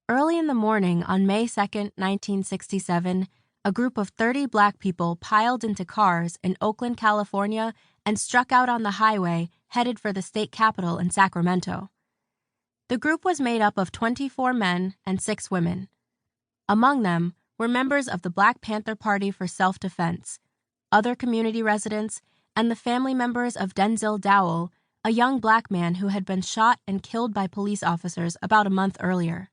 Early in the morning on May 2, 1967, a group of 30 Black people piled into cars in Oakland, California, and struck out on the highway headed for the state capitol in Sacramento. The group was made up of 24 men and 6 women. Among them were members of the Black Panther Party for self-defense, other community residents, and the family members of Denzel Dowell, a young Black man who had been shot and killed by police officers about a month earlier.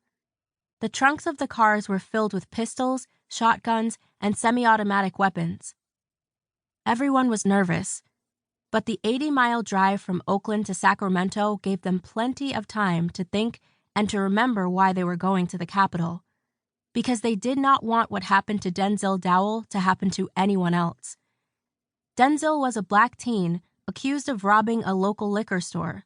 The trunks of the cars were filled with pistols, shotguns, and semi-automatic weapons. Everyone was nervous, but the 80-mile drive from Oakland to Sacramento gave them plenty of time to think and to remember why they were going to the Capitol, because they did not want what happened to Denzel Dowell to happen to anyone else. Denzel was a Black teen accused of robbing a local liquor store.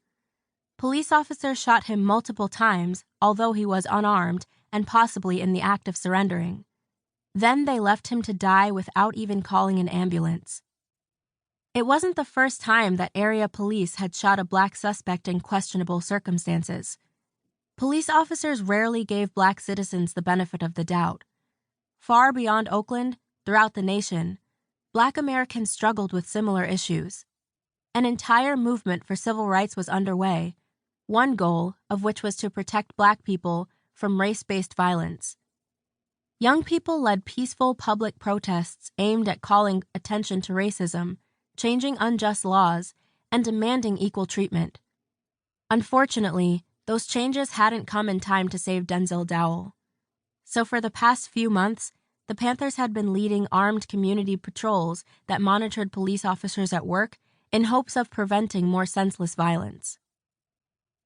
Police officers shot him multiple times, although he was unarmed and possibly in the act of surrendering. Then they left him to die without even calling an ambulance. It wasn't the first time that area police had shot a Black suspect in questionable circumstances. Police officers rarely gave Black citizens the benefit of the doubt. Far beyond Oakland, throughout the nation, Black Americans struggled with similar issues. An entire movement for civil rights was underway, one goal of which was to protect Black people from race-based violence. Young people led peaceful public protests aimed at calling attention to racism, changing unjust laws, and demanding equal treatment. Unfortunately, those changes hadn't come in time to save Denzel Dowell. So for the past few months, the Panthers had been leading armed community patrols that monitored police officers at work in hopes of preventing more senseless violence.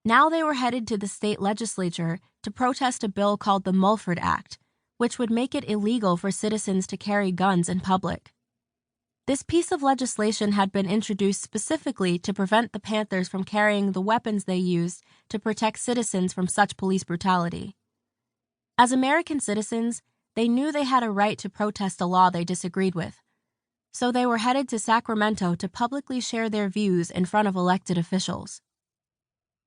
Now they were headed to the state legislature to protest a bill called the Mulford Act, which would make it illegal for citizens to carry guns in public. This piece of legislation had been introduced specifically to prevent the Panthers from carrying the weapons they used to protect citizens from such police brutality. As American citizens, they knew they had a right to protest a law they disagreed with, so they were headed to Sacramento to publicly share their views in front of elected officials.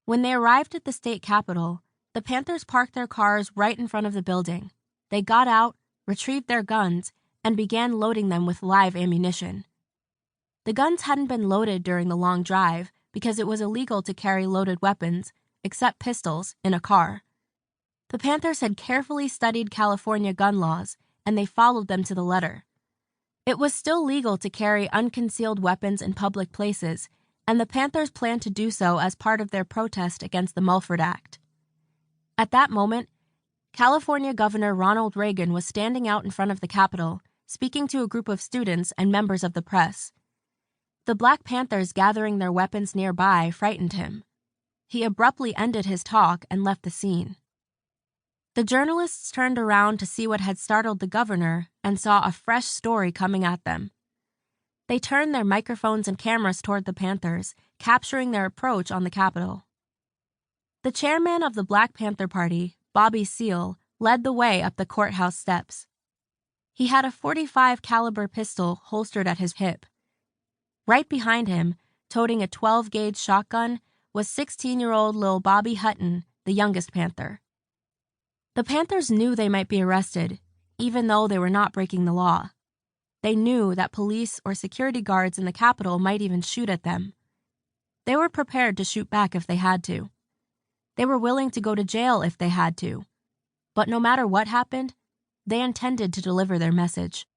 When they arrived at the state capitol, the Panthers parked their cars right in front of the building. They got out, retrieved their guns, and began loading them with live ammunition. The guns hadn't been loaded during the long drive because it was illegal to carry loaded weapons, except pistols, in a car. The Panthers had carefully studied California gun laws, and they followed them to the letter. It was still legal to carry unconcealed weapons in public places, and the Panthers planned to do so as part of their protest against the Mulford Act. At that moment, California Governor Ronald Reagan was standing out in front of the Capitol, speaking to a group of students and members of the press. The Black Panthers gathering their weapons nearby frightened him. He abruptly ended his talk and left the scene. The journalists turned around to see what had startled the governor and saw a fresh story coming at them. They turned their microphones and cameras toward the Panthers, capturing their approach on the Capitol. The chairman of the Black Panther Party, Bobby Seale, led the way up the courthouse steps. He had a .45 caliber pistol holstered at his hip. Right behind him, toting a 12-gauge shotgun, was 16-year-old Lil Bobby Hutton, the youngest Panther. The Panthers knew they might be arrested, even though they were not breaking the law. They knew that police or security guards in the Capitol might even shoot at them. They were prepared to shoot back if they had to. They were willing to go to jail if they had to. But no matter what happened, they intended to deliver their message.